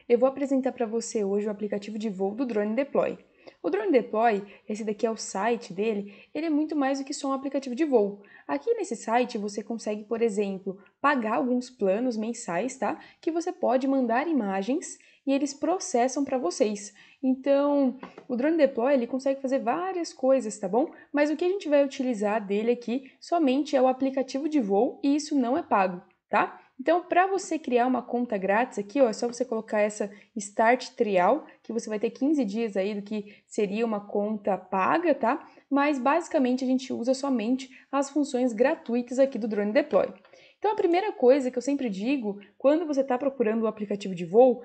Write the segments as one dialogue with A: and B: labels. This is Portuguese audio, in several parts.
A: eu vou apresentar para você hoje o aplicativo de voo do Drone Deploy. O Drone Deploy, esse daqui é o site dele, ele é muito mais do que só um aplicativo de voo. Aqui nesse site você consegue, por exemplo, pagar alguns planos mensais, tá? Que você pode mandar imagens e eles processam para vocês. Então, o Drone Deploy ele consegue fazer várias coisas, tá bom? Mas o que a gente vai utilizar dele aqui somente é o aplicativo de voo e isso não é pago, tá? Então, para você criar uma conta grátis aqui, ó, é só você colocar essa Start Trial, que você vai ter 15 dias aí do que seria uma conta paga, tá? Mas basicamente a gente usa somente as funções gratuitas aqui do Drone Deploy. Então, a primeira coisa que eu sempre digo, quando você está procurando o aplicativo de voo,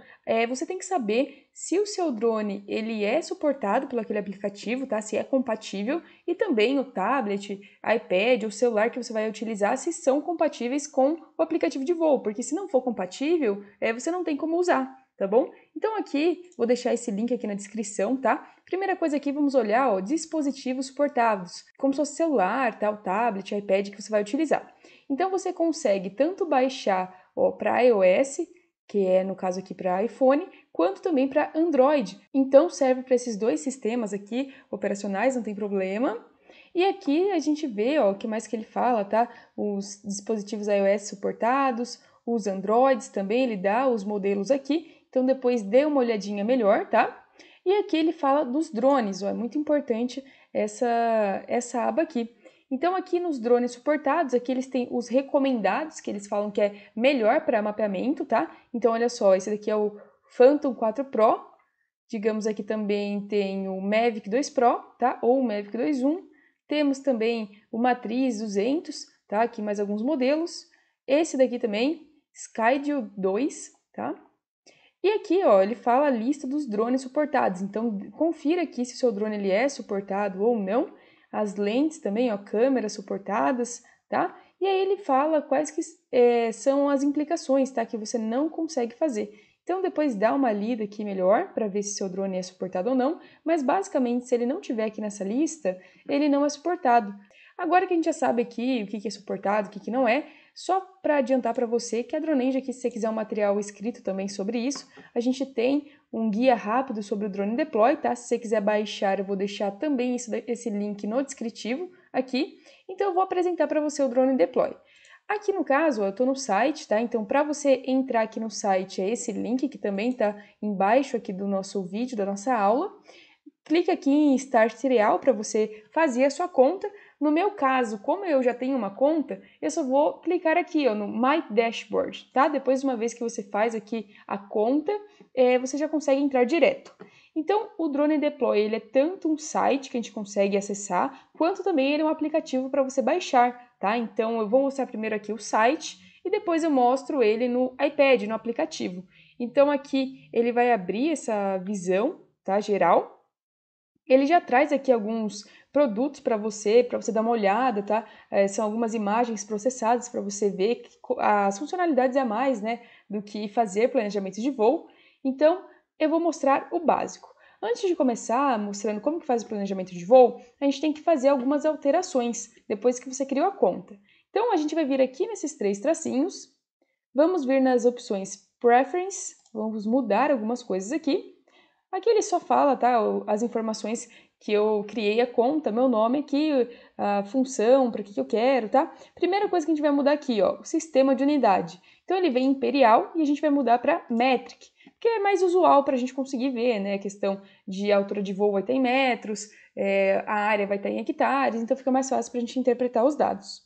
A: você tem que saber se o seu drone ele é suportado pelo aquele aplicativo, tá? Se é compatível, e também o tablet, iPad ou celular que você vai utilizar, se são compatíveis com o aplicativo de voo, porque se não for compatível, você não tem como usar, tá bom? Então aqui, vou deixar esse link aqui na descrição, tá? Primeira coisa aqui, vamos olhar, ó, dispositivos suportados, como se fosse celular, tá? O tablet, iPad que você vai utilizar. Então você consegue tanto baixar para iOS, que é no caso aqui para iPhone, quanto também para Android. Então serve para esses dois sistemas aqui operacionais, não tem problema. E aqui a gente vê, ó, o que mais que ele fala, tá? Os dispositivos iOS suportados, os Androids também, ele dá os modelos aqui. Então depois dê uma olhadinha melhor, tá? E aqui ele fala dos drones, ó, é muito importante essa aba aqui. Então aqui nos drones suportados, aqui eles têm os recomendados, que eles falam que é melhor para mapeamento, tá? Então olha só, esse daqui é o Phantom 4 Pro, digamos aqui também tem o Mavic 2 Pro, tá? Ou o Mavic 2.1. Temos também o Matriz 200, tá? Aqui mais alguns modelos. Esse daqui também, Skydio 2, tá? E aqui, ó, ele fala a lista dos drones suportados. Então, confira aqui se o seu drone ele é suportado ou não. As lentes também, ó, câmeras suportadas, tá? E aí ele fala quais que são as implicações, tá? Que você não consegue fazer. Então, depois dá uma lida aqui melhor para ver se seu drone é suportado ou não. Mas, basicamente, se ele não tiver aqui nessa lista, ele não é suportado. Agora que a gente já sabe aqui o que é suportado, o que não é, só para adiantar para você que a Dronenge aqui, se você quiser um material escrito também sobre isso, a gente tem um guia rápido sobre o Drone Deploy, tá? Se você quiser baixar, eu vou deixar também esse link no descritivo aqui. Então eu vou apresentar para você o Drone Deploy. Aqui no caso, eu estou no site, tá? Então para você entrar aqui no site é esse link que também está embaixo aqui do nosso vídeo, da nossa aula. Clique aqui em Start Serial para você fazer a sua conta. No meu caso, como eu já tenho uma conta, eu só vou clicar aqui ó, no My Dashboard, tá? Depois de uma vez que você faz aqui a conta, você já consegue entrar direto. Então, o Drone Deploy ele é tanto um site que a gente consegue acessar, quanto também ele é um aplicativo para você baixar, tá? Então, eu vou mostrar primeiro aqui o site e depois eu mostro ele no iPad, no aplicativo. Então, aqui ele vai abrir essa visão, tá? Geral. Ele já traz aqui alguns produtos para você dar uma olhada, tá? São algumas imagens processadas para você ver as funcionalidades a mais, né, do que fazer planejamento de voo. Então, eu vou mostrar o básico. Antes de começar mostrando como que faz o planejamento de voo, a gente tem que fazer algumas alterações depois que você criou a conta. Então, a gente vai vir aqui nesses três tracinhos, vamos vir nas opções Preference, vamos mudar algumas coisas aqui. Aqui ele só fala, tá, as informações que eu criei a conta, meu nome aqui, a função, para que eu quero, tá? Primeira coisa que a gente vai mudar aqui, ó, o sistema de unidade. Então ele vem imperial e a gente vai mudar para metric, que é mais usual para a gente conseguir ver, né? A questão de altura de voo vai estar em metros, a área vai estar em hectares, então fica mais fácil para a gente interpretar os dados.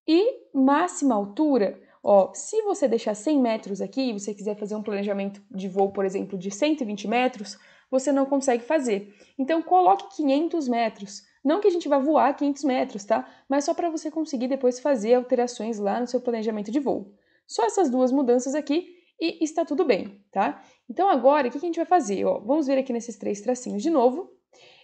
A: E máxima altura, ó, se você deixar 100 metros aqui e você quiser fazer um planejamento de voo, por exemplo, de 120 metros, você não consegue fazer. Então, coloque 500 metros. Não que a gente vá voar 500 metros, tá? Mas só para você conseguir depois fazer alterações lá no seu planejamento de voo. Só essas duas mudanças aqui e está tudo bem, tá? Então, agora, o que a gente vai fazer? Ó, vamos ver aqui nesses três tracinhos de novo.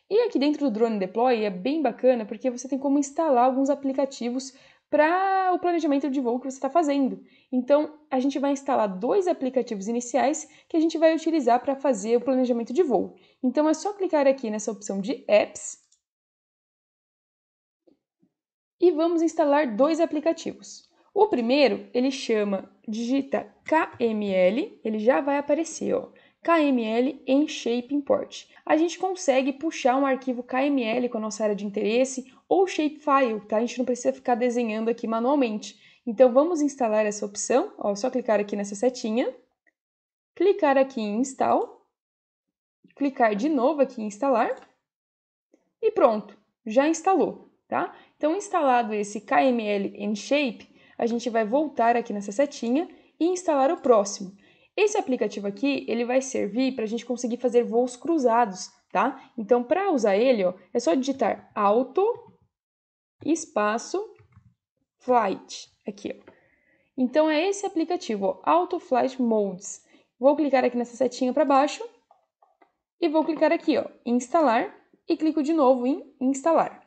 A: E aqui dentro do Drone Deploy é bem bacana porque você tem como instalar alguns aplicativos para o planejamento de voo que você está fazendo. Então, a gente vai instalar dois aplicativos iniciais que a gente vai utilizar para fazer o planejamento de voo. Então, é só clicar aqui nessa opção de Apps e vamos instalar dois aplicativos. O primeiro, ele chama, digita KML, ele já vai aparecer, ó. KML em Shape Import. A gente consegue puxar um arquivo KML com a nossa área de interesse ou Shapefile, tá? A gente não precisa ficar desenhando aqui manualmente. Então, vamos instalar essa opção, ó, só clicar aqui nessa setinha, clicar aqui em Install, clicar de novo aqui em Instalar e pronto, já instalou, tá? Então, instalado esse KML em Shape, a gente vai voltar aqui nessa setinha e instalar o próximo. Esse aplicativo aqui, ele vai servir para a gente conseguir fazer voos cruzados, tá? Então, para usar ele, ó, é só digitar Auto, espaço, Flight, aqui, ó. Então, é esse aplicativo, ó, Auto Flight Modes. Vou clicar aqui nessa setinha para baixo e vou clicar aqui, ó, em instalar e clico de novo em instalar.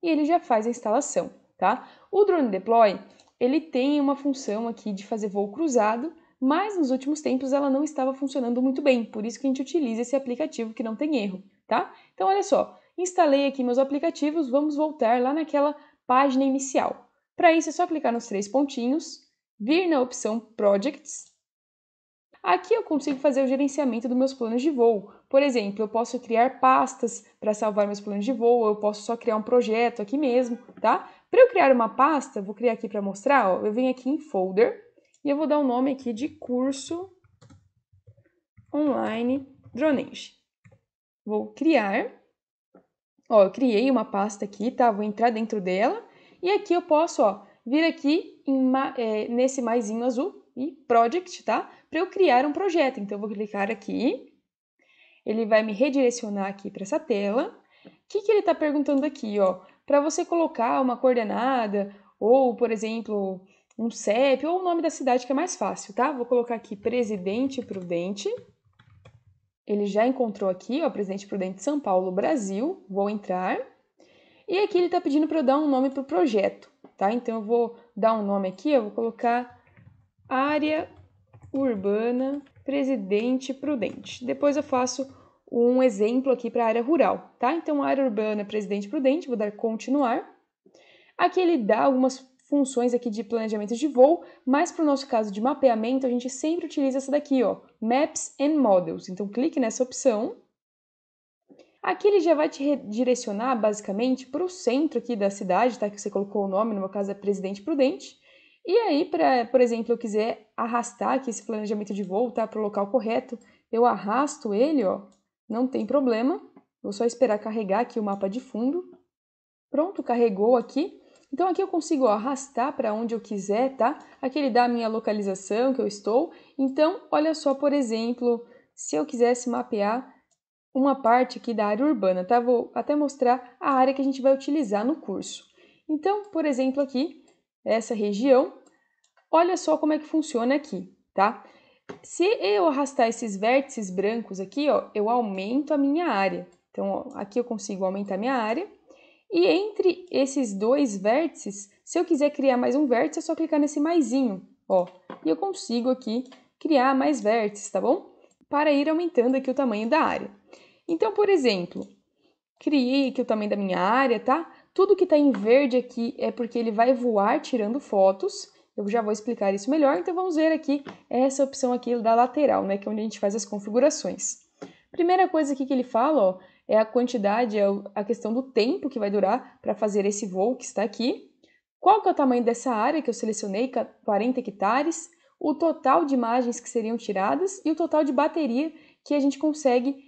A: E ele já faz a instalação, tá? O Drone Deploy, ele tem uma função aqui de fazer voo cruzado, mas nos últimos tempos ela não estava funcionando muito bem, por isso que a gente utiliza esse aplicativo que não tem erro, tá? Então, olha só, instalei aqui meus aplicativos, vamos voltar lá naquela página inicial. Para isso, é só clicar nos 3 pontinhos, vir na opção Projects. Aqui eu consigo fazer o gerenciamento dos meus planos de voo. Por exemplo, eu posso criar pastas para salvar meus planos de voo, eu posso só criar um projeto aqui mesmo, tá? Para eu criar uma pasta, vou criar aqui para mostrar, ó, eu venho aqui em Folder e eu vou dar o nome aqui de Curso Online Dronage. Vou criar, ó, eu criei uma pasta aqui, tá? Vou entrar dentro dela e aqui eu posso, ó, vir aqui nesse maisinho azul e Project, tá? Para eu criar um projeto. Então, eu vou clicar aqui, ele vai me redirecionar aqui para essa tela. O que ele está perguntando aqui, ó? Para você colocar uma coordenada ou, por exemplo, um CEP ou o nome da cidade que é mais fácil, tá? Vou colocar aqui Presidente Prudente. Ele já encontrou aqui, ó, Presidente Prudente São Paulo, Brasil. Vou entrar. E aqui ele está pedindo para eu dar um nome para o projeto, tá? Então, eu vou dar um nome aqui, eu vou colocar Área Urbana Presidente Prudente. Depois eu faço um exemplo aqui para a área rural, tá? Então, área urbana Presidente Prudente, vou dar continuar. Aqui ele dá algumas funções aqui de planejamento de voo, mas para o nosso caso de mapeamento, a gente sempre utiliza essa daqui, ó, Maps and Models. Então, clique nessa opção. Aqui ele já vai te redirecionar, basicamente, para o centro aqui da cidade, tá? Que você colocou o nome, no meu caso é Presidente Prudente. E aí, por exemplo, eu quiser arrastar aqui esse planejamento de voo, tá? Para o local correto, eu arrasto ele, ó, não tem problema. Vou só esperar carregar aqui o mapa de fundo. Pronto, carregou aqui. Então, aqui eu consigo, ó, arrastar para onde eu quiser, tá? Aqui ele dá a minha localização que eu estou. Então, olha só, por exemplo, se eu quisesse mapear uma parte aqui da área urbana, tá? Vou até mostrar a área que a gente vai utilizar no curso. Então, por exemplo, aqui, essa região, olha só como é que funciona aqui, tá? Se eu arrastar esses vértices brancos aqui, ó, eu aumento a minha área. Então, ó, aqui eu consigo aumentar a minha área. E entre esses dois vértices, se eu quiser criar mais um vértice, é só clicar nesse maisinho, ó. E eu consigo aqui criar mais vértices, tá bom? Para ir aumentando aqui o tamanho da área. Então, por exemplo, criei aqui o tamanho da minha área, tá? Tudo que está em verde aqui é porque ele vai voar tirando fotos. Eu já vou explicar isso melhor, então vamos ver aqui essa opção aqui da lateral, né? Que é onde a gente faz as configurações. Primeira coisa aqui que ele fala, ó, é a quantidade, é a questão do tempo que vai durar para fazer esse voo que está aqui. Qual que é o tamanho dessa área que eu selecionei, 40 hectares, o total de imagens que seriam tiradas e o total de bateria que a gente consegue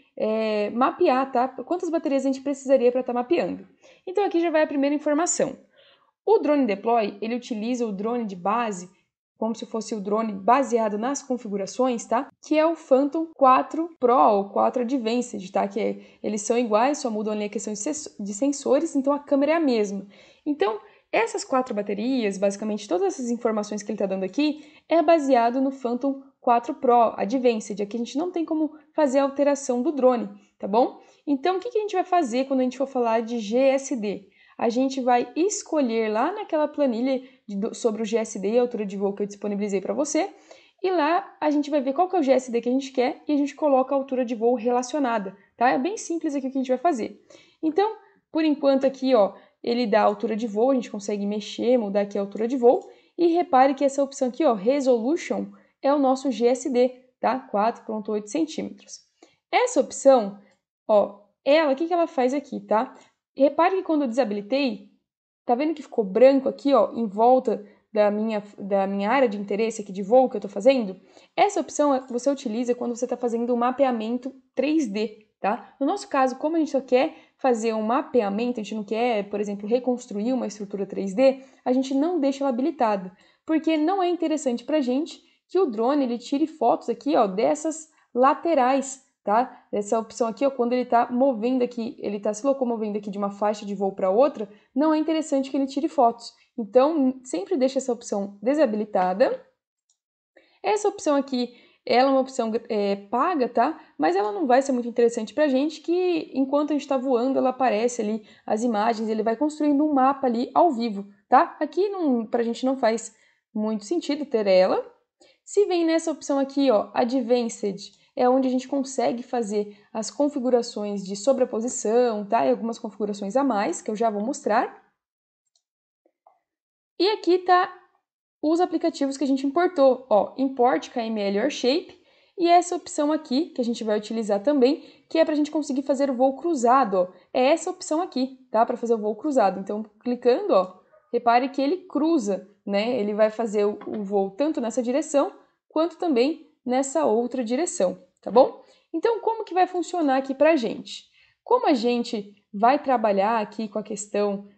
A: mapear, tá? Quantas baterias a gente precisaria para estar mapeando. Então, aqui já vai a primeira informação. O Drone Deploy, ele utiliza o drone de base, como se fosse o drone baseado nas configurações, tá? Que é o Phantom 4 Pro ou 4 Advanced, tá? Eles são iguais, só mudam ali a questão de sensores, então a câmera é a mesma. Então, essas 4 baterias, basicamente todas essas informações que ele está dando aqui, é baseado no Phantom 4 Pro Advanced. Aqui a gente não tem como fazer a alteração do drone, tá bom? Então, o que a gente vai fazer quando a gente for falar de GSD? A gente vai escolher lá naquela planilha sobre o GSD e a altura de voo que eu disponibilizei para você, e lá a gente vai ver qual que é o GSD que a gente quer e a gente coloca a altura de voo relacionada, tá? É bem simples aqui o que a gente vai fazer. Então, por enquanto aqui, ó, ele dá a altura de voo, a gente consegue mexer, mudar aqui a altura de voo, E repare que essa opção aqui, ó, Resolution, é o nosso GSD, tá? 4,8 centímetros. Essa opção, ó, ela, o que ela faz aqui, tá? Repare que quando eu desabilitei, tá vendo que ficou branco aqui, ó, em volta da minha área de interesse aqui de voo que eu tô fazendo? Essa opção você utiliza quando você está fazendo um mapeamento 3D, tá? No nosso caso, como a gente só quer fazer um mapeamento, a gente não quer, por exemplo, reconstruir uma estrutura 3D, a gente não deixa ela habilitada, porque não é interessante pra gente que o drone ele tire fotos aqui, ó, dessas laterais, tá? Essa opção aqui, ó, quando ele está movendo aqui, ele está se locomovendo aqui de uma faixa de voo para outra, não é interessante que ele tire fotos. Então, sempre deixa essa opção desabilitada. Essa opção aqui, ela é uma opção paga, tá? Mas ela não vai ser muito interessante pra gente, que enquanto a gente está voando, ela aparece ali as imagens, ele vai construindo um mapa ali ao vivo, tá? Aqui pra gente não faz muito sentido ter ela. Se vem nessa opção aqui, ó, Advanced, é onde a gente consegue fazer as configurações de sobreposição, tá? E algumas configurações a mais, que eu já vou mostrar. E aqui tá os aplicativos que a gente importou, ó, Import KML or Shape, e essa opção aqui, que a gente vai utilizar também, que é para a gente conseguir fazer o voo cruzado, ó. É essa opção aqui, tá? Para fazer o voo cruzado. Então, clicando, ó, repare que ele cruza, né? Ele vai fazer o voo tanto nessa direção, quanto também nessa outra direção, tá bom? Então, como que vai funcionar aqui pra gente? Como a gente vai trabalhar aqui com a questão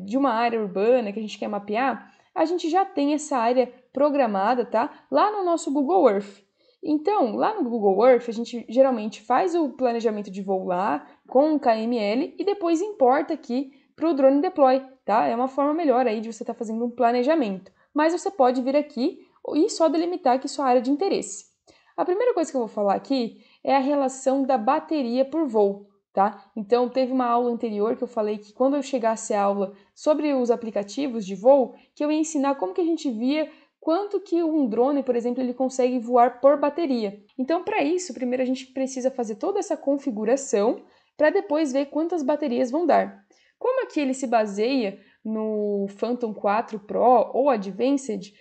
A: de uma área urbana que a gente quer mapear, a gente já tem essa área programada, tá? Lá no nosso Google Earth. Então, lá no Google Earth, a gente geralmente faz o planejamento de voo lá com o KML e depois importa aqui para o Drone Deploy, tá? É uma forma melhor aí de você estar fazendo um planejamento. Mas você pode vir aqui e só delimitar aqui sua área de interesse. A primeira coisa que eu vou falar aqui é a relação da bateria por voo, tá? Então, teve uma aula anterior que eu falei que quando eu chegasse a aula sobre os aplicativos de voo, que eu ia ensinar como que a gente via quanto que um drone, por exemplo, ele consegue voar por bateria. Então, para isso, primeiro a gente precisa fazer toda essa configuração para depois ver quantas baterias vão dar. Como aqui ele se baseia no Phantom 4 Pro ou Advanced,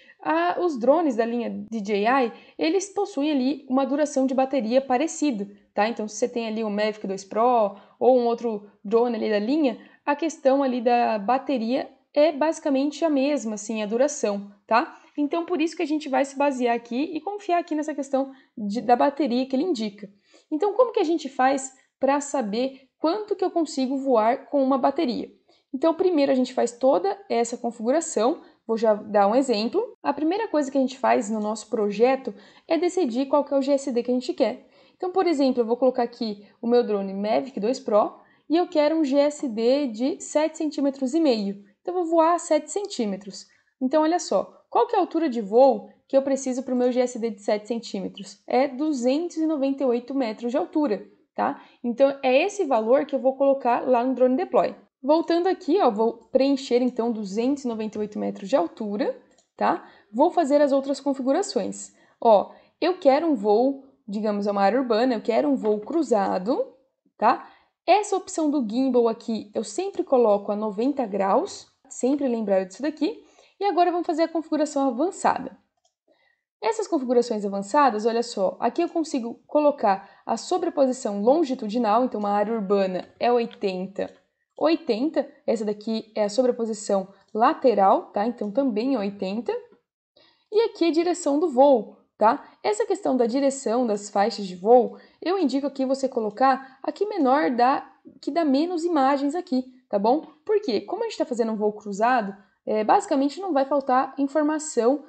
A: os drones da linha DJI, eles possuem ali uma duração de bateria parecida, tá? Então, se você tem ali o Mavic 2 Pro ou um outro drone ali da linha, a questão ali da bateria é basicamente a mesma, assim, a duração, tá? Então, por isso que a gente vai se basear aqui e confiar aqui nessa questão da bateria que ele indica. Então, como que a gente faz para saber quanto que eu consigo voar com uma bateria? Então, primeiro a gente faz toda essa configuração. Vou já dar um exemplo. A primeira coisa que a gente faz no nosso projeto é decidir qual que é o GSD que a gente quer. Então, por exemplo, eu vou colocar aqui o meu drone Mavic 2 Pro e eu quero um GSD de 7,5 cm. Então, eu vou voar a 7 centímetros. Então, olha só, qual que é a altura de voo que eu preciso para o meu GSD de 7 centímetros? É 298 metros de altura, tá? Então, é esse valor que eu vou colocar lá no Drone Deploy. Voltando aqui, ó, vou preencher então 298 metros de altura, tá? Vou fazer as outras configurações. Ó, eu quero um voo, digamos, é uma área urbana, eu quero um voo cruzado, tá? Essa opção do gimbal aqui, eu sempre coloco a 90 graus, sempre lembrar disso daqui. E agora vamos fazer a configuração avançada. Essas configurações avançadas, olha só, aqui eu consigo colocar a sobreposição longitudinal, então uma área urbana é 80, 80, essa daqui é a sobreposição lateral, tá? Então também é 80. E aqui a direção do voo, tá? Essa questão da direção das faixas de voo, eu indico aqui você colocar aqui menor que dá menos imagens aqui, tá bom? Porque como a gente está fazendo um voo cruzado, basicamente não vai faltar informação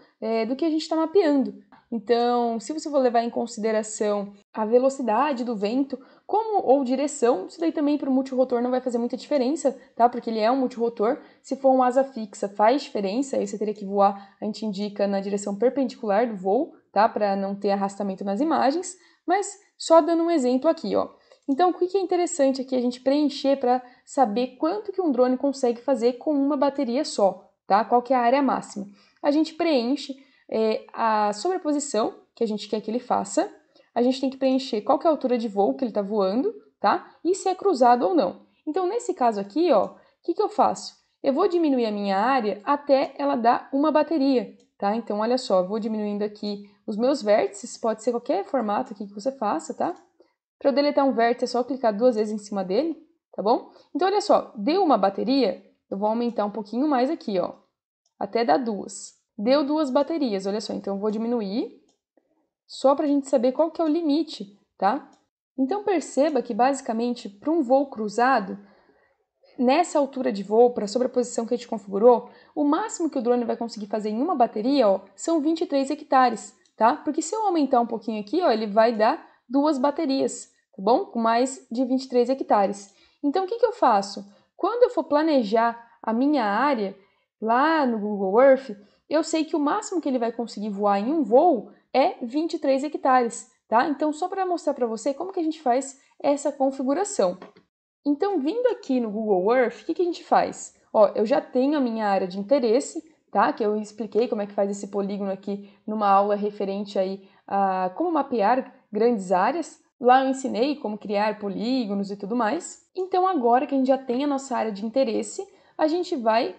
A: do que a gente está mapeando. Então, se você for levar em consideração a velocidade do vento, ou direção, isso daí também para o multirotor não vai fazer muita diferença, tá? Porque ele é um multirotor. Se for um asa fixa, faz diferença, aí você teria que voar, a gente indica na direção perpendicular do voo, tá? Para não ter arrastamento nas imagens, mas só dando um exemplo aqui, ó. Então, o que é interessante aqui a gente preencher para saber quanto que um drone consegue fazer com uma bateria só, tá? Qual que é a área máxima? A gente preenche a sobreposição que a gente quer que ele faça, a gente tem que preencher qual que é a altura de voo que ele está voando, tá? E se é cruzado ou não. Então, nesse caso aqui, ó, o que eu faço? eu vou diminuir a minha área até ela dar uma bateria, tá? Então, olha só, eu vou diminuindo aqui os meus vértices, pode ser qualquer formato aqui que você faça, tá? Para eu deletar um vértice é só clicar 2 vezes em cima dele, tá bom? Então, olha só, deu uma bateria, eu vou aumentar um pouquinho mais aqui, ó, até dar 2. Deu 2 baterias, olha só, então eu vou diminuir, só para a gente saber qual que é o limite, tá? Então, perceba que, basicamente, para um voo cruzado, nessa altura de voo, para a sobreposição que a gente configurou, o máximo que o drone vai conseguir fazer em uma bateria, ó, são 23 hectares, tá? Porque se eu aumentar um pouquinho aqui, ó, ele vai dar 2 baterias, tá bom? Com mais de 23 hectares. Então, o que eu faço? Quando eu for planejar a minha área lá no Google Earth, eu sei que o máximo que ele vai conseguir voar em um voo é 23 hectares, tá? Então, só para mostrar para você como que a gente faz essa configuração. Então, vindo aqui no Google Earth, o que a gente faz? Ó, eu já tenho a minha área de interesse, tá? Que eu expliquei como é que faz esse polígono aqui numa aula referente aí a como mapear grandes áreas. Lá eu ensinei como criar polígonos e tudo mais. Então, agora que a gente já tem a nossa área de interesse, a gente vai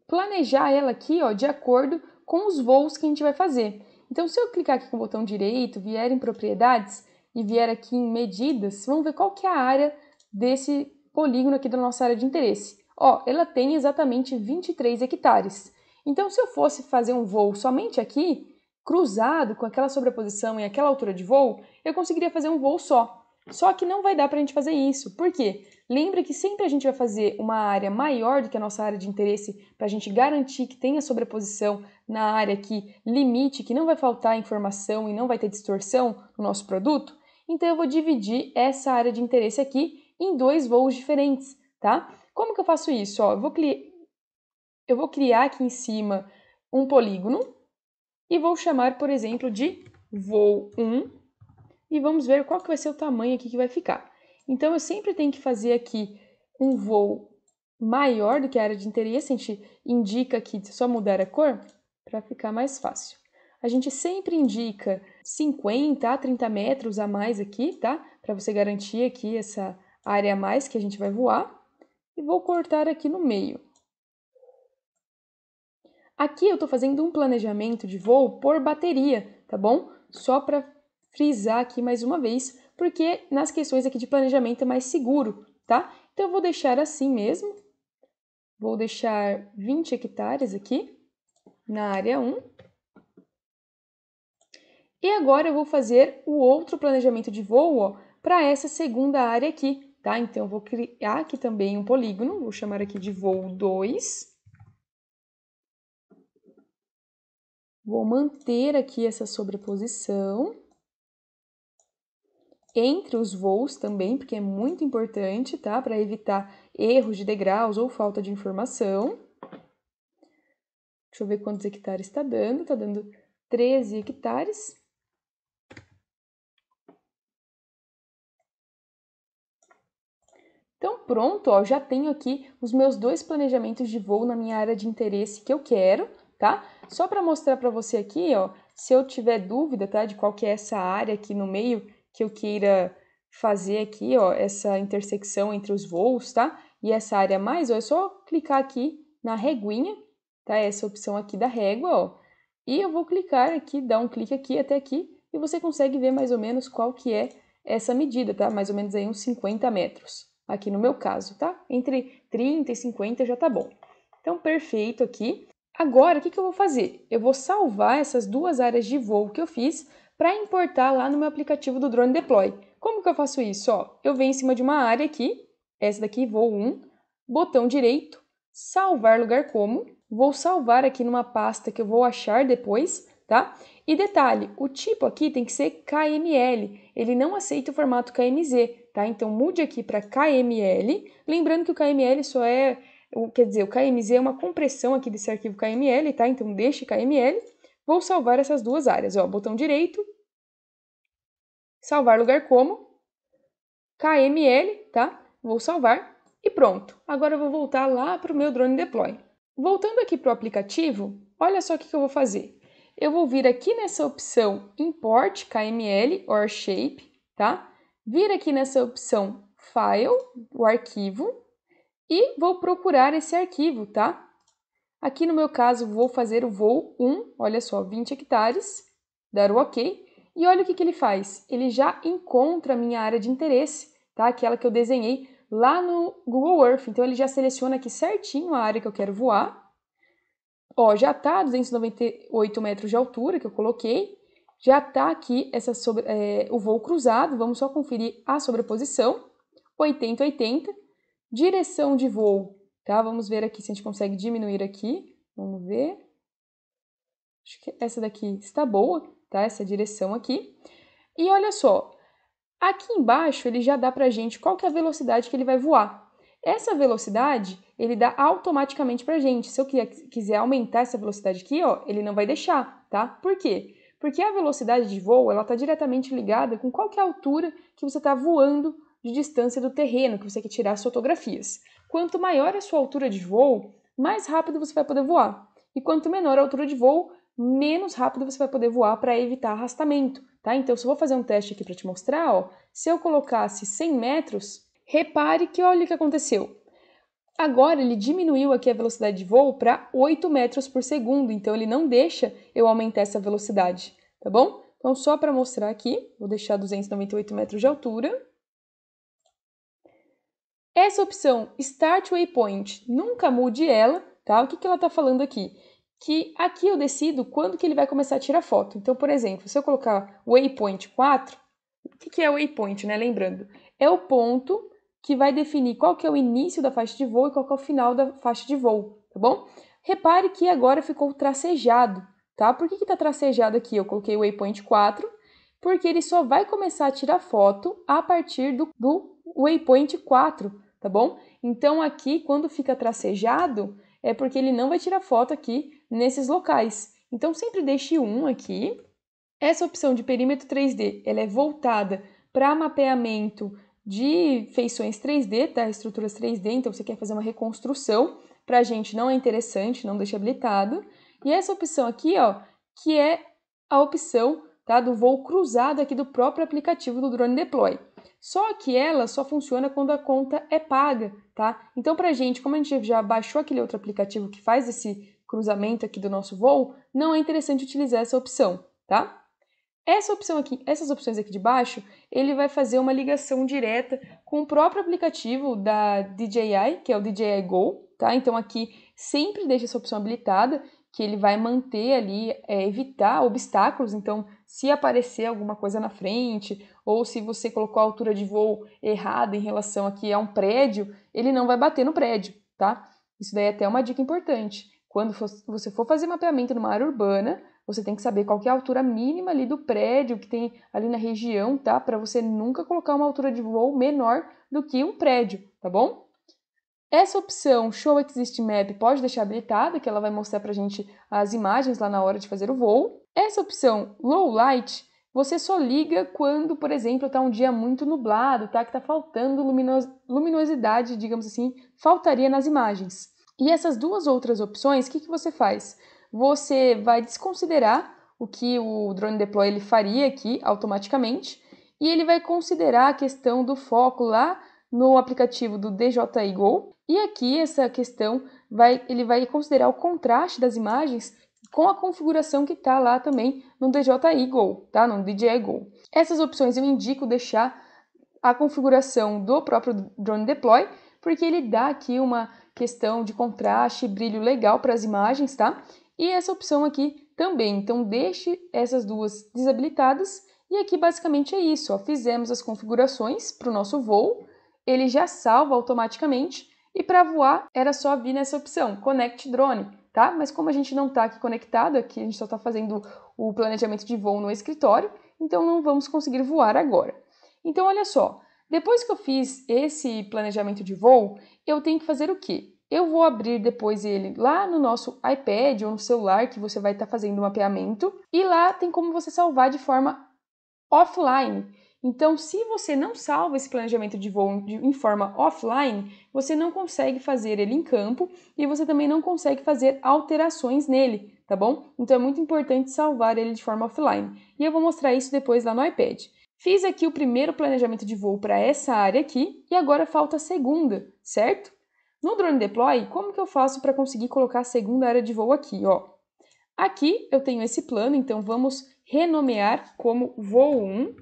A: planejar ela aqui, ó, de acordo com os voos que a gente vai fazer. Então, se eu clicar aqui com o botão direito, vier em propriedades e vier aqui em medidas, vamos ver qual que é a área desse polígono aqui da nossa área de interesse. Ó, ela tem exatamente 23 hectares. Então, se eu fosse fazer um voo somente aqui, cruzado com aquela sobreposição e aquela altura de voo, eu conseguiria fazer um voo só. Só que não vai dar para a gente fazer isso. Por quê? Lembra que sempre a gente vai fazer uma área maior do que a nossa área de interesse para a gente garantir que tenha sobreposição na área que limite, que não vai faltar informação e não vai ter distorção no nosso produto. Então, eu vou dividir essa área de interesse aqui em 2 voos diferentes, tá? Como que eu faço isso? Ó, eu vou criar aqui em cima um polígono e vou chamar, por exemplo, de voo 1 e vamos ver qual que vai ser o tamanho aqui que vai ficar. Então, eu sempre tenho que fazer aqui um voo maior do que a área de interesse, a gente indica aqui, só mudar a cor, para ficar mais fácil. A gente sempre indica 50 a 30 metros a mais aqui, tá? Para você garantir aqui essa área a mais que a gente vai voar. E vou cortar aqui no meio. Aqui eu estou fazendo um planejamento de voo por bateria, tá bom? Só para frisar aqui mais uma vez, porque nas questões aqui de planejamento é mais seguro, tá? Então eu vou deixar assim mesmo. Vou deixar 20 hectares aqui na área 1. E agora eu vou fazer o outro planejamento de voo para essa segunda área aqui, tá? Então eu vou criar aqui também um polígono, vou chamar aqui de voo 2. Vou manter aqui essa sobreposição entre os voos também, porque é muito importante, tá? Para evitar erros de degraus ou falta de informação. Deixa eu ver quantos hectares está dando. Está dando 13 hectares. Então, pronto, ó, já tenho aqui os meus 2 planejamentos de voo na minha área de interesse que eu quero, tá? Só para mostrar para você aqui, ó, se eu tiver dúvida, tá, de qual que é essa área aqui no meio que eu queira fazer aqui, ó, essa intersecção entre os voos, tá? E essa área a mais, ó, é só clicar aqui na reguinha, tá? Essa opção aqui da régua, ó. E eu vou clicar aqui, dar um clique aqui até aqui, e você consegue ver mais ou menos qual que é essa medida, tá? Mais ou menos aí uns 50 metros, aqui no meu caso, tá? Entre 30 e 50 já tá bom. Então, perfeito aqui. Agora, o que eu vou fazer? Eu vou salvar essas 2 áreas de voo que eu fiz para importar lá no meu aplicativo do Drone Deploy. Como que eu faço isso? Ó, eu venho em cima de uma área aqui, essa daqui, voo 1, botão direito, salvar lugar como, vou salvar aqui numa pasta que eu vou achar depois, tá? E detalhe, o tipo aqui tem que ser KML, ele não aceita o formato KMZ, tá? Então mude aqui para KML, lembrando que o KML só é, quer dizer, o KMZ é uma compressão aqui desse arquivo KML, tá? Então deixe KML. Vou salvar essas 2 áreas, ó, botão direito, salvar lugar como, KML, tá? Vou salvar e pronto. Agora eu vou voltar lá para o meu Drone Deploy. Voltando aqui para o aplicativo, olha só o que eu vou fazer. Eu vou vir aqui nessa opção Import KML or Shape, tá? Vir aqui nessa opção File, o arquivo, e vou procurar esse arquivo, tá? Aqui no meu caso, vou fazer o voo 1, olha só, 20 hectares, dar o OK, e olha o que ele faz. Ele já encontra a minha área de interesse, tá? Aquela que eu desenhei lá no Google Earth. Então, ele já seleciona aqui certinho a área que eu quero voar. Ó, já tá 298 metros de altura que eu coloquei. Já tá aqui o voo cruzado, vamos só conferir a sobreposição. 80, 80. Direção de voo, tá? Vamos ver aqui se a gente consegue diminuir aqui. Vamos ver. Acho que essa daqui está boa, tá? Essa direção aqui. E olha só, aqui embaixo ele já dá pra gente qual que é a velocidade que ele vai voar. Essa velocidade, ele dá automaticamente pra gente. Se eu quiser aumentar essa velocidade aqui, ó, ele não vai deixar, tá? Por quê? Porque a velocidade de voo, ela tá diretamente ligada com qual que é a altura que você está voando de distância do terreno, que você quer tirar as fotografias. Quanto maior a sua altura de voo, mais rápido você vai poder voar. E quanto menor a altura de voo, menos rápido você vai poder voar para evitar arrastamento, tá? Então, se eu vou fazer um teste aqui para te mostrar, ó, se eu colocasse 100 metros, repare que olha o que aconteceu. Agora ele diminuiu aqui a velocidade de voo para 8 metros por segundo, então ele não deixa eu aumentar essa velocidade, tá bom? Então, só para mostrar aqui, vou deixar 298 metros de altura. Essa opção Start Waypoint, nunca mude ela, tá? O que ela está falando aqui? Que aqui eu decido quando que ele vai começar a tirar foto. Então, por exemplo, se eu colocar Waypoint 4, o que é o Waypoint, né? Lembrando, é o ponto que vai definir qual que é o início da faixa de voo e qual que é o final da faixa de voo, tá bom? Repare que agora ficou tracejado, tá? Por que está tracejado aqui? Eu coloquei o Waypoint 4, porque ele só vai começar a tirar foto a partir do Waypoint 4, tá bom? Então aqui, quando fica tracejado, é porque ele não vai tirar foto aqui nesses locais. Então sempre deixe um aqui. Essa opção de perímetro 3D, ela é voltada para mapeamento de feições 3D, tá? Estruturas 3D, então você quer fazer uma reconstrução, para a gente não é interessante, não deixa habilitado. E essa opção aqui, ó, que é a opção, tá, do voo cruzado aqui do próprio aplicativo do Drone Deploy. Só que ela só funciona quando a conta é paga, tá? Então, pra gente, como a gente já baixou aquele outro aplicativo que faz esse cruzamento aqui do nosso voo, não é interessante utilizar essa opção, tá? Essas opções aqui de baixo, ele vai fazer uma ligação direta com o próprio aplicativo da DJI, que é o DJI Go, tá? Então aqui sempre deixa essa opção habilitada, que ele vai manter ali, evitar obstáculos. Então, se aparecer alguma coisa na frente, ou se você colocou a altura de voo errada em relação aqui a um prédio, ele não vai bater no prédio, tá? Isso daí é até uma dica importante. Quando você for fazer mapeamento numa área urbana, você tem que saber qual que é a altura mínima ali do prédio que tem ali na região, tá? Para você nunca colocar uma altura de voo menor do que um prédio, tá bom? Essa opção Show Existing Map pode deixar habilitada, que ela vai mostrar pra gente as imagens lá na hora de fazer o voo. Essa opção Low Light, você só liga quando, por exemplo, está um dia muito nublado, tá? Que está faltando luminosidade, digamos assim, faltaria nas imagens. E essas duas outras opções, o que você faz? Você vai desconsiderar o que o Drone Deploy ele faria aqui automaticamente e ele vai considerar a questão do foco lá no aplicativo do DJI Go. E aqui essa questão ele vai considerar o contraste das imagens com a configuração que está lá também no DJI Go, tá? No DJI Go. Essas opções eu indico deixar a configuração do próprio Drone Deploy, porque ele dá aqui uma questão de contraste e brilho legal para as imagens, tá? E essa opção aqui também. Então, deixe essas duas desabilitadas. E aqui basicamente é isso, ó. Fizemos as configurações para o nosso voo, ele já salva automaticamente. E para voar, era só vir nessa opção, Connect Drone, tá? Mas como a gente não está aqui conectado, aqui a gente só está fazendo o planejamento de voo no escritório, então não vamos conseguir voar agora. Então, olha só, depois que eu fiz esse planejamento de voo, eu tenho que fazer o quê? Eu vou abrir depois ele lá no nosso iPad ou no celular que você vai estar fazendo o mapeamento, e lá tem como você salvar de forma offline. Então, se você não salva esse planejamento de voo em forma offline, você não consegue fazer ele em campo e você também não consegue fazer alterações nele, tá bom? Então, é muito importante salvar ele de forma offline. E eu vou mostrar isso depois lá no iPad. Fiz aqui o primeiro planejamento de voo para essa área aqui e agora falta a segunda, certo? No Drone Deploy, como que eu faço para conseguir colocar a segunda área de voo aqui, ó? Aqui eu tenho esse plano, então vamos renomear como voo 1.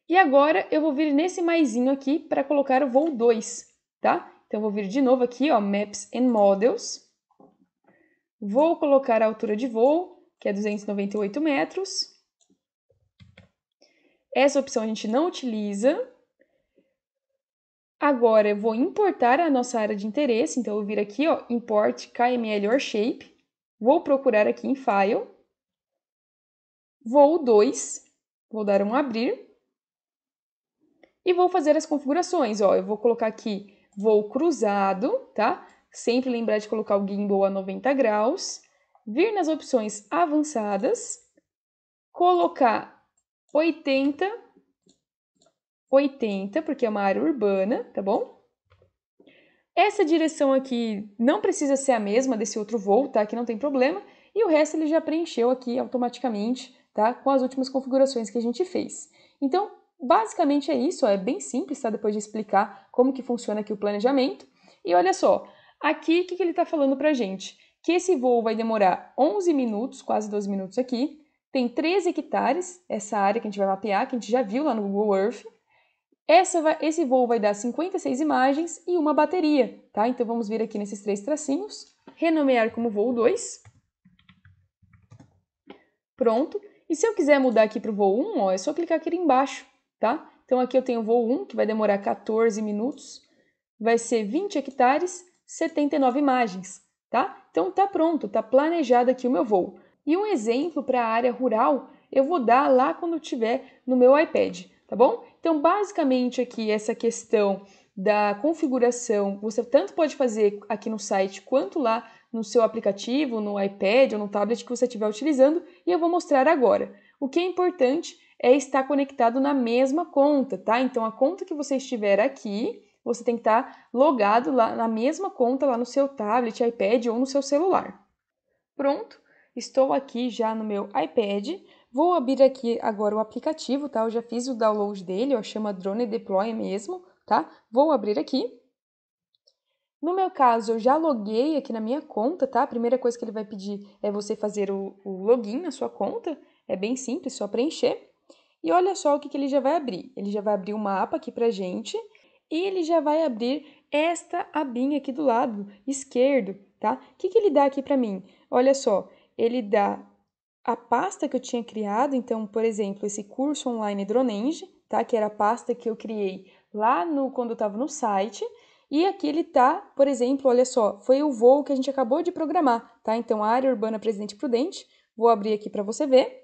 A: E agora eu vou vir nesse maisinho aqui para colocar o voo 2, tá? Então eu vou vir de novo aqui, ó, Maps and Models. Vou colocar a altura de voo, que é 298 metros. Essa opção a gente não utiliza. Agora eu vou importar a nossa área de interesse, então eu vou vir aqui, ó, Import KML or Shape. Vou procurar aqui em File. Voo 2, vou dar um abrir. E vou fazer as configurações, ó, eu vou colocar aqui voo cruzado, tá? Sempre lembrar de colocar o gimbal a 90 graus. Vir nas opções avançadas, colocar 80, porque é uma área urbana, tá bom? Essa direção aqui não precisa ser a mesma desse outro voo, tá? Que não tem problema. E o resto ele já preencheu aqui automaticamente, tá? Com as últimas configurações que a gente fez. Então, basicamente é isso, ó, é bem simples, tá? Depois de explicar como que funciona aqui o planejamento. E olha só, aqui o que ele está falando pra gente? Que esse voo vai demorar 11 minutos, quase 12 minutos aqui. Tem 13 hectares, essa área que a gente vai mapear, que a gente já viu lá no Google Earth. Esse voo vai dar 56 imagens e uma bateria, tá? Então vamos vir aqui nesses 3 tracinhos, renomear como voo 2. Pronto. E se eu quiser mudar aqui para o voo 1, ó, é só clicar aqui embaixo, tá? Então aqui eu tenho o voo 1, que vai demorar 14 minutos, vai ser 20 hectares, 79 imagens, tá? Então tá pronto, tá planejado aqui o meu voo. E um exemplo para a área rural eu vou dar lá quando eu tiver no meu iPad, tá bom? Então basicamente aqui essa questão da configuração, você tanto pode fazer aqui no site quanto lá no seu aplicativo, no iPad ou no tablet que você estiver utilizando, e eu vou mostrar agora. O que é importante é estar conectado na mesma conta, tá? Então a conta que você estiver aqui, você tem que estar logado lá na mesma conta lá no seu tablet, iPad ou no seu celular. Pronto, estou aqui já no meu iPad. Vou abrir aqui agora o aplicativo, tá? Eu já fiz o download dele, ó, chama Drone Deploy mesmo, tá? Vou abrir aqui. No meu caso, eu já loguei aqui na minha conta, tá? A primeira coisa que ele vai pedir é você fazer o login na sua conta. É bem simples, só preencher. E olha só o que ele já vai abrir. Ele já vai abrir o mapa aqui pra gente e ele já vai abrir esta abinha aqui do lado esquerdo, tá? O que ele dá aqui pra mim? Olha só, ele dá a pasta que eu tinha criado, então, por exemplo, esse curso online Dronenge, tá? Que era a pasta que eu criei lá quando eu estava no site. E aqui ele tá, por exemplo, olha só, foi o voo que a gente acabou de programar, tá? Então, a área urbana Presidente Prudente, vou abrir aqui para você ver,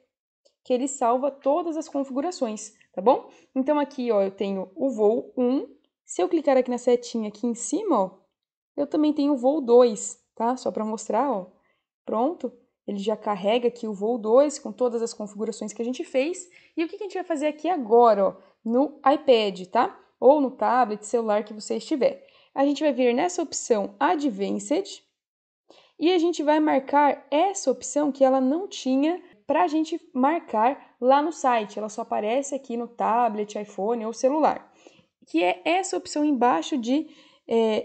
A: que ele salva todas as configurações, tá bom? Então, aqui, ó, eu tenho o voo 1. Se eu clicar aqui na setinha aqui em cima, ó, eu também tenho o voo 2, tá? Só para mostrar, ó. Pronto. Ele já carrega aqui o voo 2 com todas as configurações que a gente fez. E o que a gente vai fazer aqui agora, ó, no iPad, tá? Ou no tablet, celular que você estiver. A gente vai vir nessa opção Advanced e a gente vai marcar essa opção que ela não tinha para a gente marcar lá no site. Ela só aparece aqui no tablet, iPhone ou celular. Que é essa opção embaixo de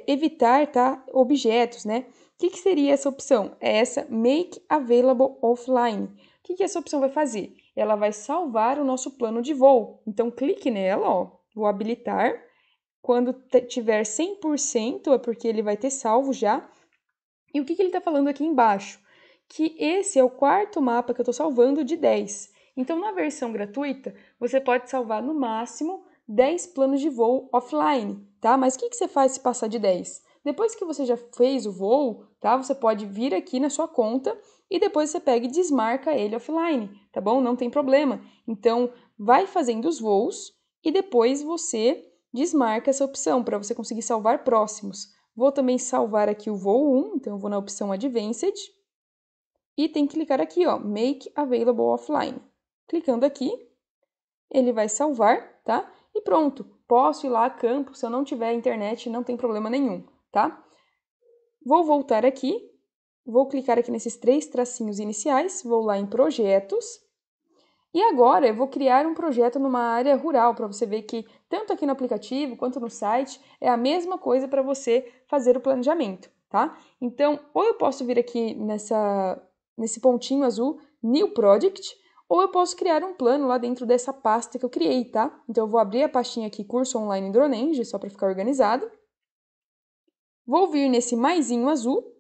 A: evitar, tá, objetos, né? O que seria essa opção? É essa Make Available Offline. O que essa opção vai fazer? Ela vai salvar o nosso plano de voo. Então, clique nela, ó, vou habilitar. Quando tiver 100%, é porque ele vai ter salvo já. E o que ele está falando aqui embaixo? Que esse é o quarto mapa que eu estou salvando de 10. Então, na versão gratuita, você pode salvar no máximo 10 planos de voo offline, tá? Mas o que você faz se passar de 10? Depois que você já fez o voo, tá? Você pode vir aqui na sua conta e depois você pega e desmarca ele offline, tá bom? Não tem problema. Então, vai fazendo os voos e depois você desmarca essa opção para você conseguir salvar próximos. Vou também salvar aqui o voo 1, então eu vou na opção Advanced e tem que clicar aqui, ó, Make Available Offline. Clicando aqui, ele vai salvar, tá? E pronto, posso ir lá a campo, se eu não tiver internet, não tem problema nenhum, tá? Vou voltar aqui, vou clicar aqui nesses 3 tracinhos iniciais, vou lá em Projetos E agora eu vou criar um projeto numa área rural, para você ver que tanto aqui no aplicativo quanto no site é a mesma coisa para você fazer o planejamento, tá? Então, ou eu posso vir aqui nesse pontinho azul, New Project, ou eu posso criar um plano lá dentro dessa pasta que eu criei, tá? Então, eu vou abrir a pastinha aqui, Curso Online Dronenge, só para ficar organizado. Vou vir nesse maisinho azul,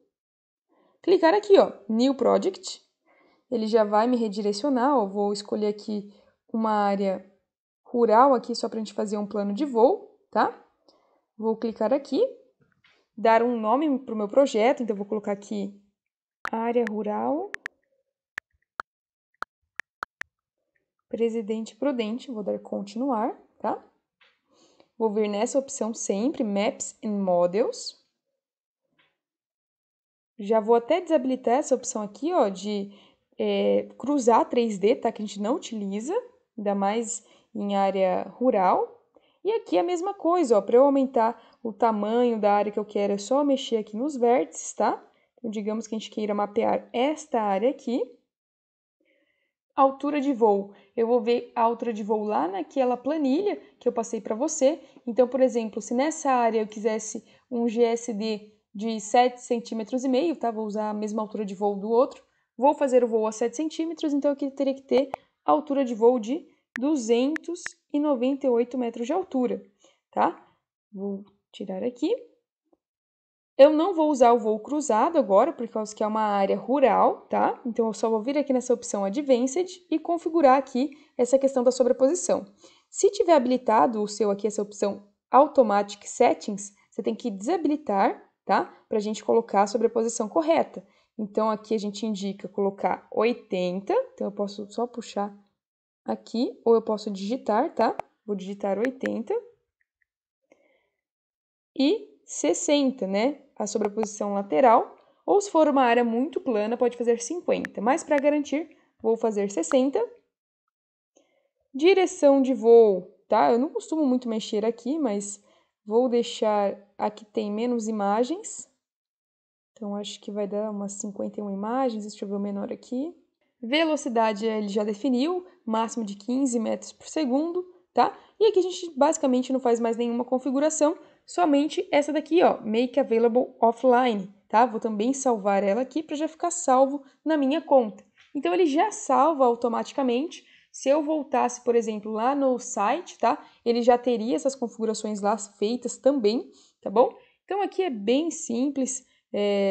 A: clicar aqui, ó, New Project. Ele já vai me redirecionar, ó, vou escolher aqui uma área rural aqui só para a gente fazer um plano de voo, tá? Vou clicar aqui, dar um nome para o meu projeto, então vou colocar aqui área rural Presidente Prudente, vou dar continuar, tá? Vou vir nessa opção sempre, Maps and Models. Já vou até desabilitar essa opção aqui, ó, de cruzar 3D, tá? Que a gente não utiliza, ainda mais em área rural. E aqui a mesma coisa, ó, para eu aumentar o tamanho da área que eu quero, é só mexer aqui nos vértices, tá? Então, digamos que a gente queira mapear esta área aqui. Altura de voo, eu vou ver a altura de voo lá naquela planilha que eu passei para você. Então, por exemplo, se nessa área eu quisesse um GSD de 7,5 centímetros, tá? Vou usar a mesma altura de voo do outro. Vou fazer o voo a 7 centímetros, então eu teria que ter a altura de voo de 298 metros de altura, tá? Vou tirar aqui. Eu não vou usar o voo cruzado agora, por causa que é uma área rural, tá? Então, eu só vou vir aqui nessa opção Advanced e configurar aqui essa questão da sobreposição. Se tiver habilitado o seu aqui, essa opção Automatic Settings, você tem que desabilitar, tá? Para a gente colocar a sobreposição correta. Então, aqui a gente indica colocar 80, então eu posso só puxar aqui, ou eu posso digitar, tá? Vou digitar 80. E 60, né? A sobreposição lateral, ou se for uma área muito plana, pode fazer 50, mas para garantir, vou fazer 60. Direção de voo, tá? Eu não costumo muito mexer aqui, mas vou deixar, aqui tem menos imagens, então acho que vai dar umas 51 imagens, deixa eu ver o menor aqui. Velocidade ele já definiu, máximo de 15 metros por segundo, tá? E aqui a gente basicamente não faz mais nenhuma configuração, somente essa daqui, ó, Make Available Offline, tá? Vou também salvar ela aqui para já ficar salvo na minha conta. Então, ele já salva automaticamente. Se eu voltasse, por exemplo, lá no site, tá? Ele já teria essas configurações lá feitas também, tá bom? Então, aqui é bem simples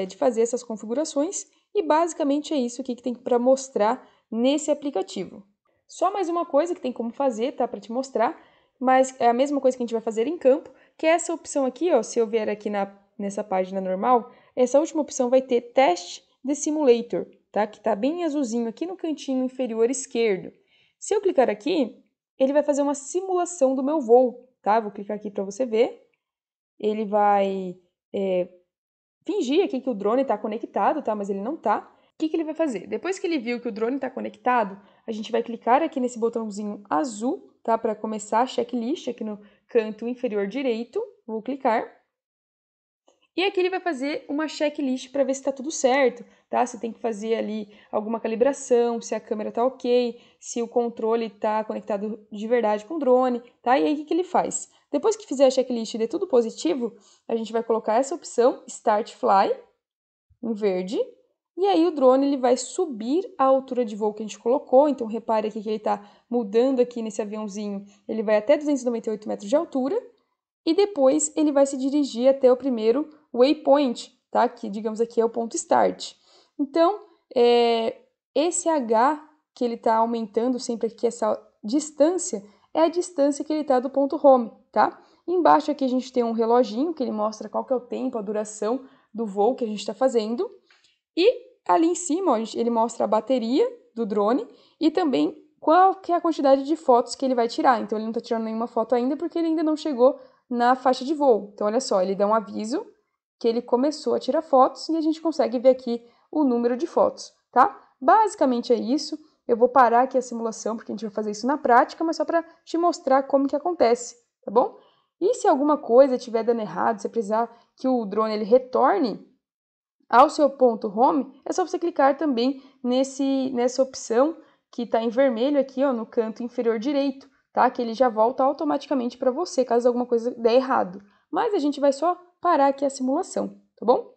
A: de fazer essas configurações. E basicamente é isso aqui que tem para mostrar nesse aplicativo. Só mais uma coisa que tem como fazer, tá? Para te mostrar, mas é a mesma coisa que a gente vai fazer em campo, que é essa opção aqui, ó. Se eu vier aqui nessa página normal, essa última opção vai ter Test the Simulator, tá? Que tá bem azulzinho aqui no cantinho inferior esquerdo. Se eu clicar aqui, ele vai fazer uma simulação do meu voo, tá? Vou clicar aqui para você ver. Ele vai fingir aqui que o drone está conectado, tá? Mas ele não está. O que ele vai fazer? Depois que ele viu que o drone está conectado, a gente vai clicar aqui nesse botãozinho azul, tá? Para começar a checklist aqui no canto inferior direito. Vou clicar. E aqui ele vai fazer uma checklist para ver se está tudo certo, tá? Se tem que fazer ali alguma calibração, se a câmera está ok, se o controle está conectado de verdade com o drone, tá? E aí o que ele faz? Depois que fizer a checklist e der tudo positivo, a gente vai colocar essa opção Start Fly, em verde, e aí o drone ele vai subir a altura de voo que a gente colocou, então repare aqui que ele está mudando aqui nesse aviãozinho, ele vai até 298 metros de altura, e depois ele vai se dirigir até o primeiro waypoint, tá? Que, digamos aqui, é o ponto start. Então, esse H que ele está aumentando sempre aqui, essa distância, é a distância que ele está do ponto home, tá? Embaixo aqui a gente tem um reloginho que ele mostra qual que é o tempo, a duração do voo que a gente está fazendo. E ali em cima, ó, ele mostra a bateria do drone e também qual que é a quantidade de fotos que ele vai tirar. Então, ele não está tirando nenhuma foto ainda porque ele ainda não chegou na faixa de voo. Então, olha só, ele dá um aviso que ele começou a tirar fotos e a gente consegue ver aqui o número de fotos, tá? Basicamente é isso. Eu vou parar aqui a simulação porque a gente vai fazer isso na prática, mas só para te mostrar como que acontece, tá bom? E se alguma coisa estiver dando errado, você precisar que o drone ele retorne ao seu ponto home, é só você clicar também nessa opção que está em vermelho aqui, ó, no canto inferior direito, tá? Que ele já volta automaticamente para você, caso alguma coisa der errado. Mas a gente vai só parar aqui a simulação, tá bom?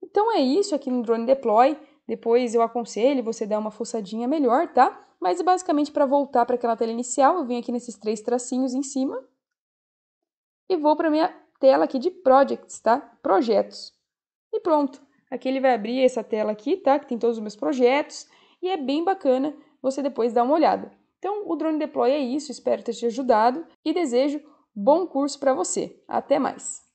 A: Então é isso aqui no Drone Deploy. Depois eu aconselho você dar uma fuçadinha melhor, tá? Mas basicamente para voltar para aquela tela inicial, eu venho aqui nesses 3 tracinhos em cima e vou para minha tela aqui de Projects, tá? Projetos. E pronto. Aqui ele vai abrir essa tela aqui, tá? Que tem todos os meus projetos e é bem bacana você depois dar uma olhada. Então, o Drone Deploy é isso, espero ter te ajudado e desejo bom curso para você. Até mais!